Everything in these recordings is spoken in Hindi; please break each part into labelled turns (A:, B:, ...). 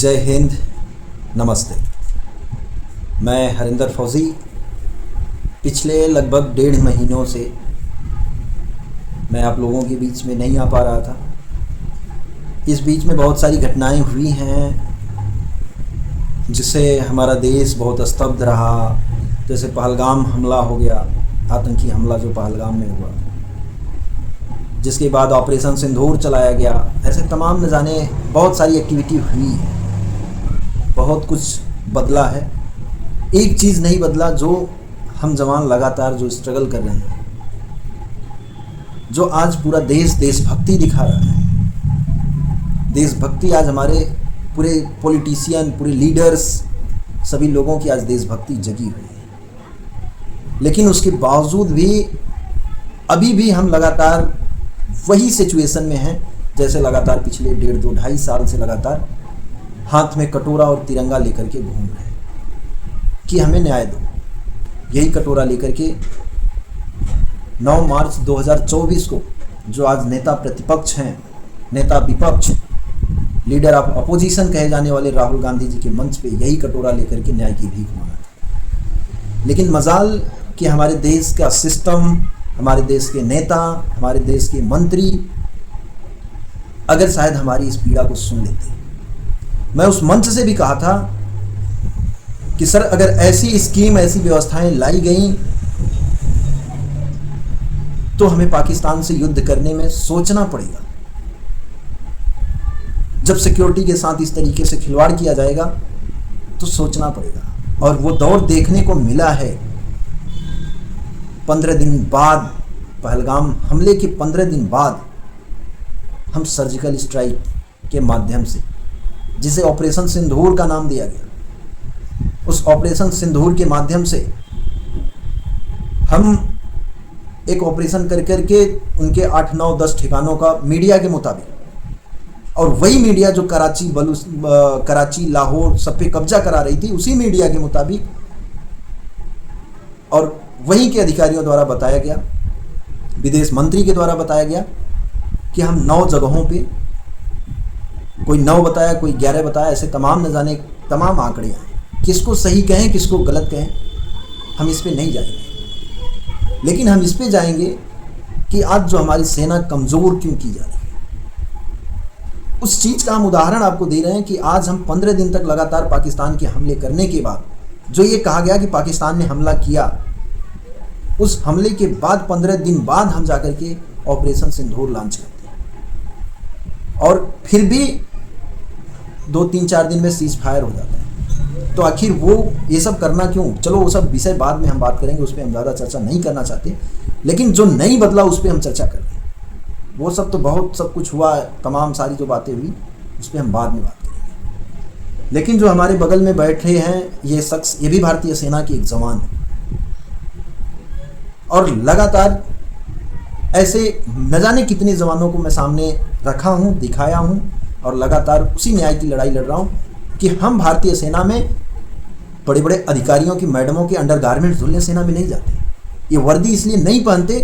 A: जय हिंद, नमस्ते। मैं हरिंदर फौजी पिछले लगभग 1.5 महीनों से मैं आप लोगों के बीच में नहीं आ पा रहा था। इस बीच में बहुत सारी घटनाएं हुई हैं जिससे हमारा देश बहुत स्तब्ध रहा। जैसे पहलगाम हमला हो गया, आतंकी हमला जो पहलगाम में हुआ, जिसके बाद ऑपरेशन सिंदूर चलाया गया। ऐसे तमाम न जाने बहुत सारी एक्टिविटी हुई है। बहुत कुछ बदला है, एक चीज़ नहीं बदला, जो हम जवान लगातार जो स्ट्रगल कर रहे हैं, जो आज पूरा देश देशभक्ति दिखा रहा है। देशभक्ति आज हमारे पूरे पॉलिटिशियन, पूरे लीडर्स, सभी लोगों की आज देशभक्ति जगी हुई है। लेकिन उसके बावजूद भी अभी भी हम लगातार वही सिचुएशन में हैं जैसे लगातार पिछले 1.5-2-2.5 साल से लगातार हाथ में कटोरा और तिरंगा लेकर के घूम रहे हैं कि हमें न्याय दो। यही कटोरा लेकर के 9 मार्च 2024 को जो आज नेता प्रतिपक्ष हैं, नेता विपक्ष, लीडर ऑफ अपोजिशन कहे जाने वाले राहुल गांधी जी के मंच पे यही कटोरा लेकर के न्याय की भीख मांगा था। लेकिन मजाल कि हमारे देश का सिस्टम, हमारे देश के नेता, हमारे देश के मंत्री अगर शायद हमारी इस पीड़ा को सुन लेते। मैं उस मंच से भी कहा था कि सर, अगर ऐसी स्कीम, ऐसी व्यवस्थाएं लाई गई तो हमें पाकिस्तान से युद्ध करने में सोचना पड़ेगा। जब सिक्योरिटी के साथ इस तरीके से खिलवाड़ किया जाएगा तो सोचना पड़ेगा। और वो दौर देखने को मिला है 15 दिन बाद, पहलगाम हमले के 15 दिन बाद हम सर्जिकल स्ट्राइक के माध्यम से, जिसे ऑपरेशन सिंदूर का नाम दिया गया, उस ऑपरेशन सिंदूर के माध्यम से हम एक ऑपरेशन कर करके उनके 8, 9, 10 ठिकानों का मीडिया के मुताबिक, और वही मीडिया जो कराची, लाहौर सब पे कब्जा करा रही थी, उसी मीडिया के मुताबिक और वहीं के अधिकारियों द्वारा बताया गया, विदेश मंत्री के द्वारा बताया गया कि हम 9 जगहों पे, कोई 9 बताया, कोई 11 बताया, ऐसे तमाम न जाने तमाम आंकड़े आए। किसको सही कहें, किसको गलत कहें, हम इस पे नहीं जाएंगे। लेकिन हम इस पे जाएंगे कि आज जो हमारी सेना कमज़ोर क्यों की जा रही है, उस चीज़ का हम उदाहरण आपको दे रहे हैं कि आज हम 15 दिन तक लगातार पाकिस्तान के हमले करने के बाद, जो ये कहा गया कि पाकिस्तान ने हमला किया, उस हमले के बाद 15 दिन बाद हम जाकर के ऑपरेशन सिंदूर लॉन्च करते हैं और फिर भी 2-3-4 दिन में सीज फायर हो जाता है। तो आखिर वो ये सब करना क्यों? चलो वो सब विषय बाद में हम बात करेंगे, उस पर हम ज़्यादा चर्चा नहीं करना चाहते। लेकिन जो नहीं बदला उस पर हम चर्चा कर रहे हैं। वो सब तो बहुत सब कुछ हुआ, तमाम सारी जो बातें हुई उस पर हम बाद में बात करेंगे। लेकिन जो हमारे बगल में बैठे हैं ये शख्स, ये भी भारतीय सेना की एक जवान है और लगातार ऐसे न जाने कितने जवानों को मैं सामने रखा हूँ, दिखाया हूँ और लगातार उसी न्याय की लड़ाई लड़ रहा हूँ कि हम भारतीय सेना में बड़े बड़े अधिकारियों की, मैडमों के अंडरगारमेंट्स धुलने सेना में नहीं जाते। ये वर्दी इसलिए नहीं पहनते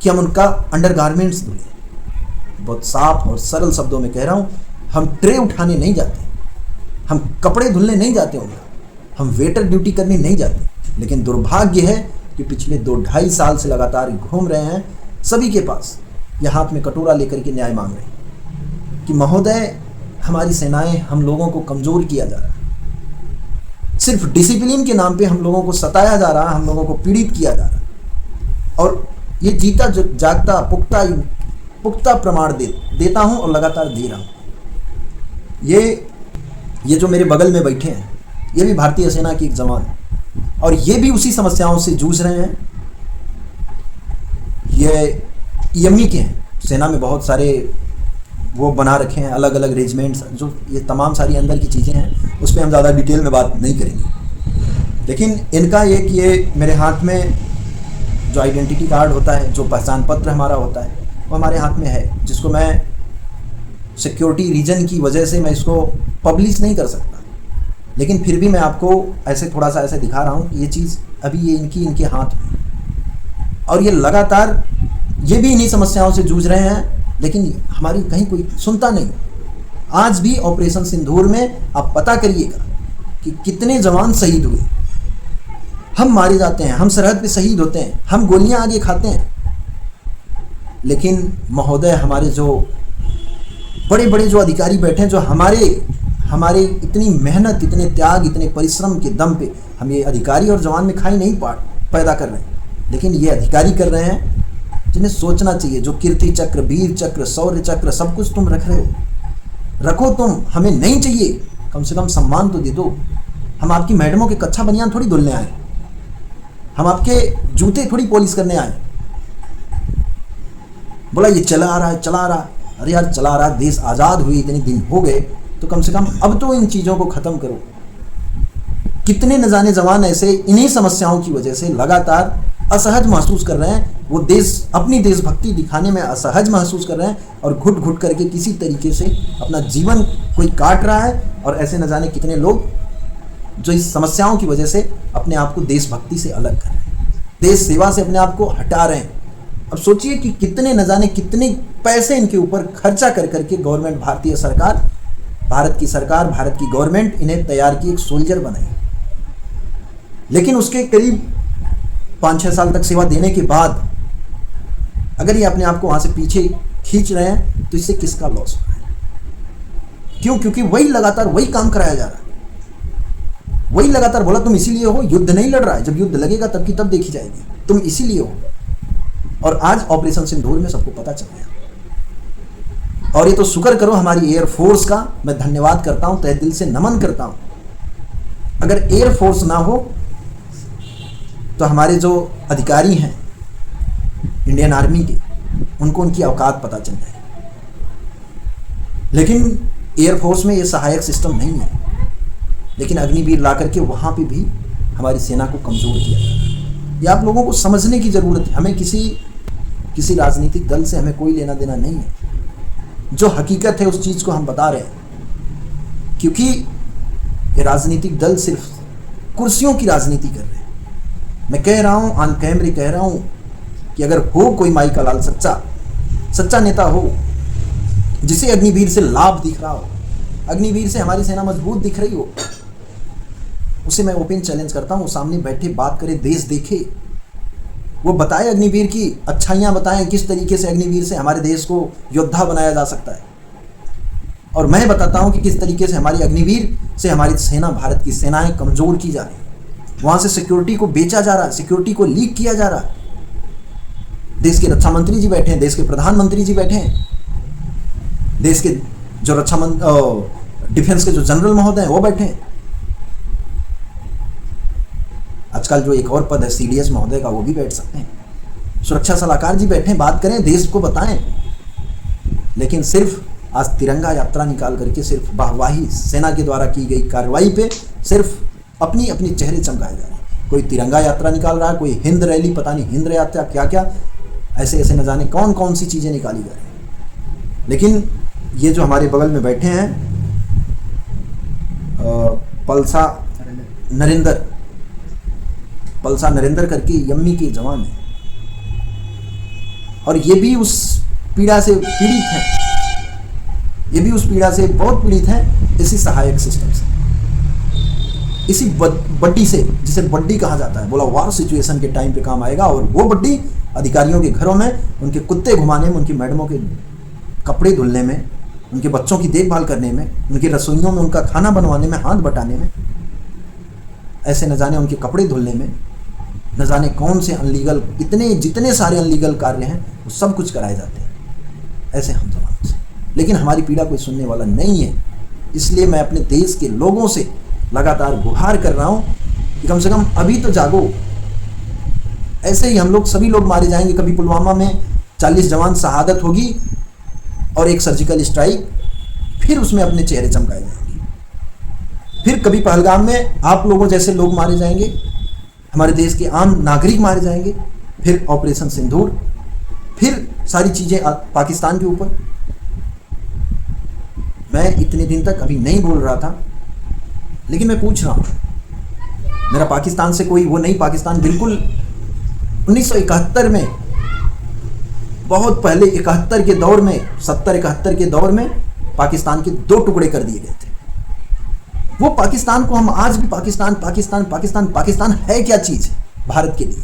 A: कि हम उनका अंडरगारमेंट्स धुलें। बहुत साफ और सरल शब्दों में कह रहा हूँ, हम ट्रे उठाने नहीं जाते, हम कपड़े धुलने नहीं जाते उनका, हम वेटर ड्यूटी करने नहीं जाते। लेकिन दुर्भाग्य है कि पिछले 2-2.5 साल से लगातार घूम रहे हैं, सभी के पास यह हाथ में कटोरा लेकर के न्याय मांग रहे हैं कि महोदय, हमारी सेनाएं, हम लोगों को कमज़ोर किया जा रहा है, सिर्फ डिसिप्लिन के नाम पे हम लोगों को सताया जा रहा है, हम लोगों को पीड़ित किया जा रहा है। और ये जीता जागता पुख्ता प्रमाण देता हूँ और लगातार दे रहा हूँ। ये जो मेरे बगल में बैठे हैं ये भी भारतीय सेना की एक जवान है और ये भी उसी समस्याओं से जूझ रहे हैं। ये ईएमई के हैं, सेना में बहुत सारे वो बना रखे हैं अलग अलग रेजिमेंट्स, जो ये तमाम सारी अंदर की चीज़ें हैं, उस पर हम ज़्यादा डिटेल में बात नहीं करेंगे। लेकिन इनका ये मेरे हाथ में जो आइडेंटिटी कार्ड होता है, जो पहचान पत्र हमारा होता है, वो हमारे हाथ में है, जिसको मैं सिक्योरिटी रीजन की वजह से मैं इसको पब्लिश नहीं कर सकता। लेकिन फिर भी मैं आपको ऐसे थोड़ा सा ऐसे दिखा रहा हूँ कि ये चीज़ अभी ये इनके हाथ में, और ये लगातार ये भी इन्हीं समस्याओं से जूझ रहे हैं। लेकिन हमारी कहीं कोई सुनता नहीं। आज भी ऑपरेशन सिंदूर में आप पता करिएगा कि कितने जवान शहीद हुए। हम मारे जाते हैं, हम सरहद पे शहीद होते हैं, हम गोलियां आगे खाते हैं, लेकिन महोदय हमारे जो बड़े बड़े जो अधिकारी बैठे हैं, जो हमारे इतनी मेहनत, इतने त्याग, इतने परिश्रम के दम पे हम ये अधिकारी और जवान में खाई नहीं पैदा कर रहे हैं, लेकिन ये अधिकारी कर रहे हैं जिन्हें सोचना चाहिए। जो कीर्ति चक्र, वीर चक्र, शौर्य चक्र सब कुछ तुम रख रहे हो, रखो तुम, हमें नहीं चाहिए, कम से कम सम्मान तो दे दो। हम आपकी मैडमों के कच्चा बनियान थोड़ी धुलने आए, हम आपके जूते थोड़ी पॉलिश करने आए। बोला ये चला आ रहा है, चला आ रहा है। अरे यार चला आ रहा है, देश आज़ाद हुई इतने दिन हो गए, तो कम से कम अब तो इन चीज़ों को ख़त्म करो। कितने न जाने जवान ऐसे इन्हीं समस्याओं की वजह से लगातार असहज महसूस कर रहे हैं। वो अपनी देशभक्ति दिखाने में असहज महसूस कर रहे हैं और घुट घुट करके किसी तरीके से अपना जीवन कोई काट रहा है। और ऐसे न जाने कितने लोग जो इस समस्याओं की वजह से अपने आप को देशभक्ति से अलग कर रहे हैं, देश सेवा से अपने आप को हटा रहे हैं। अब सोचिए कि कितने न जाने कितने पैसे इनके ऊपर खर्चा कर करके गवर्नमेंट, भारतीय सरकार, भारत की सरकार, भारत की गवर्नमेंट इन्हें तैयार की, एक सोल्जर बनाई। लेकिन उसके करीब 5-6 साल तक सेवा देने के बाद अगर ये अपने आप को वहाँ से पीछे खींच रहे हैं, तो इससे किसका लॉस हो रहा है? क्यों? क्योंकि वही लगातार वही काम कराया जा रहा है, वही लगातार बोला तुम इसीलिए हो, युद्ध नहीं लड़ रहा है, जब युद्ध लगेगा तब की तब देखी जाएगी, तुम इसीलिए हो। और आज ऑपरेशन सिंदूर में सबको पता चल गया। और ये तो शुक्र करो हमारी एयरफोर्स का, मैं धन्यवाद करता हूं, तहे दिल से नमन करता हूं। अगर एयरफोर्स ना हो तो हमारे जो अधिकारी हैं इंडियन आर्मी के, उनको उनकी औकात पता चल जाए। लेकिन एयरफोर्स में ये सहायक सिस्टम नहीं है, लेकिन अग्निवीर ला करके वहाँ पे भी हमारी सेना को कमज़ोर किया जा रहा है। ये आप लोगों को समझने की ज़रूरत है। हमें किसी राजनीतिक दल से हमें कोई लेना देना नहीं है। जो हकीकत है उस चीज़ को हम बता रहे हैं, क्योंकि ये राजनीतिक दल सिर्फ कुर्सियों की राजनीति कर रहे हैं। मैं कह रहा हूँ, ऑन कैमरे कह रहा हूँ कि अगर हो कोई माई का लाल सच्चा नेता हो, जिसे अग्निवीर से लाभ दिख रहा हो, अग्निवीर से हमारी सेना मजबूत दिख रही हो, उसे मैं ओपन चैलेंज करता हूँ, सामने बैठे बात करे, देश देखे, वो बताए अग्निवीर की अच्छाइयाँ बताएं, किस तरीके से अग्निवीर से हमारे देश को योद्धा बनाया जा सकता है। और मैं बताता हूँ कि किस तरीके से हमारी अग्निवीर से हमारी सेना, भारत की सेनाएं कमज़ोर की जा रही है। वहाँ से सिक्योरिटी को बेचा जा रहा है, सिक्योरिटी को लीक किया जा रहा है। देश के रक्षा मंत्री जी बैठे हैं, देश के प्रधानमंत्री जी बैठे हैं, देश के जो डिफेंस के जो जनरल महोदय हैं वो बैठे हैं। आजकल जो एक और पद है CDS महोदय का, वो भी बैठ सकते हैं। सुरक्षा सलाहकार जी बैठे, बात करें, देश को बताएं। लेकिन सिर्फ आज तिरंगा यात्रा निकाल करके सिर्फ वाहवाही, सेना के द्वारा की गई कार्रवाई पे सिर्फ अपनी अपनी चेहरे चमकाए जा रहे हैं। कोई तिरंगा यात्रा निकाल रहा है, कोई हिंद रैली, पता नहीं हिंद यात्रा क्या क्या, ऐसे ऐसे न जाने कौन कौन सी चीज़ें निकाली जा रही हैं। लेकिन ये जो हमारे बगल में बैठे हैं पलसा नरेंद्र करके यम्मी के जवान हैं, और ये भी उस पीड़ा से पीड़ित हैं, ये भी उस पीड़ा से बहुत पीड़ित हैं, इसी सहायक सिस्टम से, इसी बड्डी से, जिसे बड्डी कहा जाता है। बोला वार सिचुएशन के टाइम पे काम आएगा। और वो बड्डी अधिकारियों के घरों में, उनके कुत्ते घुमाने में, उनकी मैडमों के कपड़े धुलने में, उनके बच्चों की देखभाल करने में, उनकी रसोइयों में उनका खाना बनवाने में, हाथ बटाने में, ऐसे न जाने उनके कपड़े धुलने में, न जाने कौन से अनलीगल, जितने सारे अनलीगल कार्य हैं वो सब कुछ कराए जाते हैं ऐसे हम जवानों से। लेकिन हमारी पीड़ा कोई सुनने वाला नहीं है। इसलिए मैं अपने देश के लोगों से लगातार गुहार कर रहा हूँ कि कम से कम अभी तो जागो। ऐसे ही हम लोग सभी लोग मारे जाएंगे। कभी पुलवामा में 40 जवान शहादत होगी और एक सर्जिकल स्ट्राइक, फिर उसमें अपने चेहरे चमकाए जाएंगे। फिर कभी पहलगाम में आप लोगों जैसे लोग मारे जाएंगे, हमारे देश के आम नागरिक मारे जाएंगे। फिर ऑपरेशन सिंदूर, फिर सारी चीज़ें पाकिस्तान के ऊपर। मैं इतने दिन तक अभी नहीं बोल रहा था, लेकिन मैं पूछ रहा हूँ, मेरा पाकिस्तान से कोई वो नहीं। पाकिस्तान बिल्कुल 1971 में, बहुत पहले 71 के दौर में, 70-71 के दौर में पाकिस्तान के 2 टुकड़े कर दिए गए थे। वो पाकिस्तान को हम आज भी पाकिस्तान पाकिस्तान पाकिस्तान पाकिस्तान है क्या चीज भारत के लिए,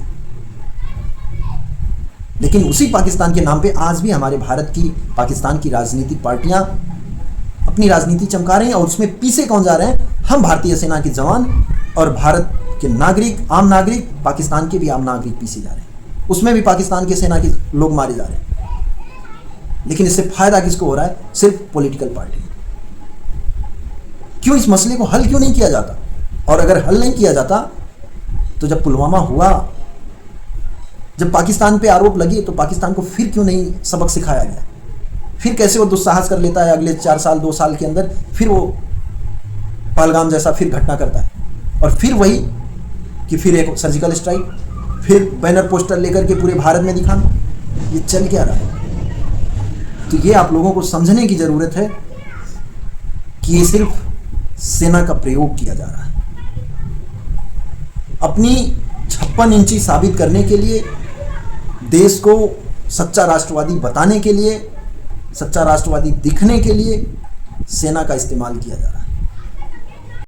A: लेकिन उसी पाकिस्तान के नाम पे आज भी हमारे भारत की पाकिस्तान की राजनीतिक पार्टियां अपनी राजनीति चमका रहे हैं। और उसमें पीछे कौन जा रहे हैं? हम भारतीय सेना के जवान और भारत के नागरिक, आम नागरिक, पाकिस्तान के भी आम नागरिक पीछे जा रहे हैं। उसमें भी पाकिस्तान की सेना के लोग मारे जा रहे हैं। लेकिन इससे फायदा किसको हो रहा है? सिर्फ पॉलिटिकल पार्टी। क्यों इस मसले को हल क्यों नहीं किया जाता? और अगर हल नहीं किया जाता तो जब पुलवामा हुआ, जब पाकिस्तान पे आरोप लगे, तो पाकिस्तान को फिर क्यों नहीं सबक सिखाया गया? फिर कैसे वो दुस्साहस कर लेता है अगले 4 साल 2 साल के अंदर, फिर वो पहलगाम जैसा फिर घटना करता है, और फिर वही कि फिर एक सर्जिकल स्ट्राइक, फिर बैनर पोस्टर लेकर के पूरे भारत में दिखाना। ये चल क्या रहा है? तो ये आप लोगों को समझने की जरूरत है कि ये सिर्फ सेना का प्रयोग किया जा रहा है अपनी 56 इंची साबित करने के लिए, देश को सच्चा राष्ट्रवादी बताने के लिए, सच्चा राष्ट्रवादी दिखने के लिए सेना का इस्तेमाल किया जा रहा है।